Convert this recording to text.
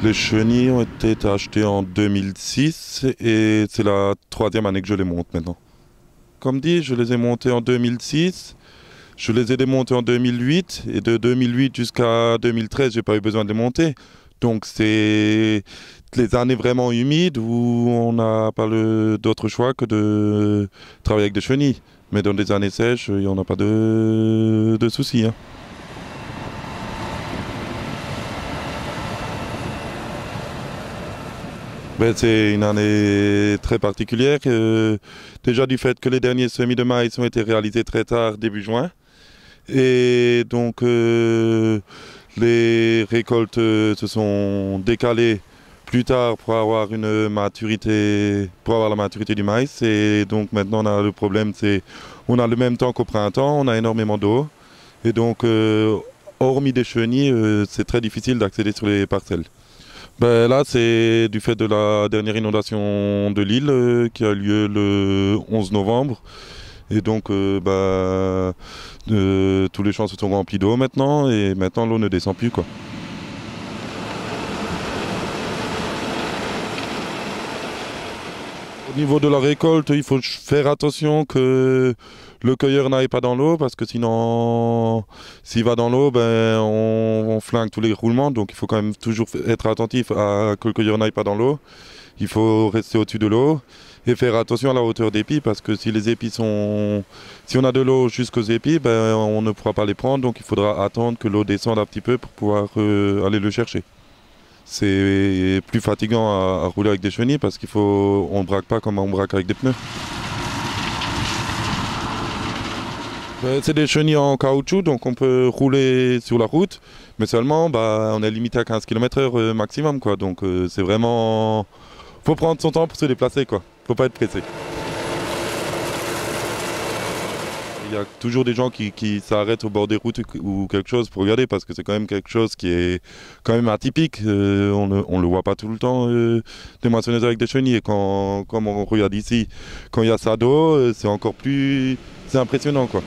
Les chenilles ont été achetées en 2006 et c'est la troisième année que je les monte maintenant. Comme dit, je les ai montées en 2006, je les ai démontées en 2008 et de 2008 jusqu'à 2013, j'ai pas eu besoin de les monter. Donc c'est les années vraiment humides où on n'a pas d'autre choix que de travailler avec des chenilles. Mais dans les années sèches, il n'y en a pas de soucis, hein. Ben, c'est une année très particulière, déjà du fait que les derniers semis de maïs ont été réalisés très tard, début juin. Et donc les récoltes se sont décalées plus tard pour avoir une maturité, pour avoir la maturité du maïs. Et donc maintenant on a le problème, c'est on a le même temps qu'au printemps, on a énormément d'eau. Et donc hormis des chenilles, c'est très difficile d'accéder sur les parcelles. Ben là, c'est du fait de la dernière inondation de l'île qui a lieu le 11 novembre. Et donc, tous les champs se sont remplis d'eau maintenant et maintenant l'eau ne descend plus, quoi. Au niveau de la récolte, il faut faire attention que le cueilleur n'aille pas dans l'eau parce que sinon, s'il va dans l'eau, ben, on flingue tous les roulements. Donc il faut quand même toujours être attentif à que le cueilleur n'aille pas dans l'eau. Il faut rester au-dessus de l'eau et faire attention à la hauteur des épis parce que si les épis sont, si on a de l'eau jusqu'aux épis, ben, on ne pourra pas les prendre. Donc il faudra attendre que l'eau descende un petit peu pour pouvoir aller le chercher. C'est plus fatigant à rouler avec des chenilles parce on ne braque pas comme on braque avec des pneus. C'est des chenilles en caoutchouc, donc on peut rouler sur la route, mais seulement on est limité à 15 km/h maximum, quoi. Donc c'est vraiment... faut prendre son temps pour se déplacer, quoi. Faut pas être pressé. Il y a toujours des gens qui s'arrêtent au bord des routes ou quelque chose pour regarder parce que c'est quand même quelque chose qui est quand même atypique. On le voit pas tout le temps, des moissonneuses avec des chenilles. Et comme on regarde ici, quand il y a ça d'eau, c'est encore plus... c'est impressionnant, quoi.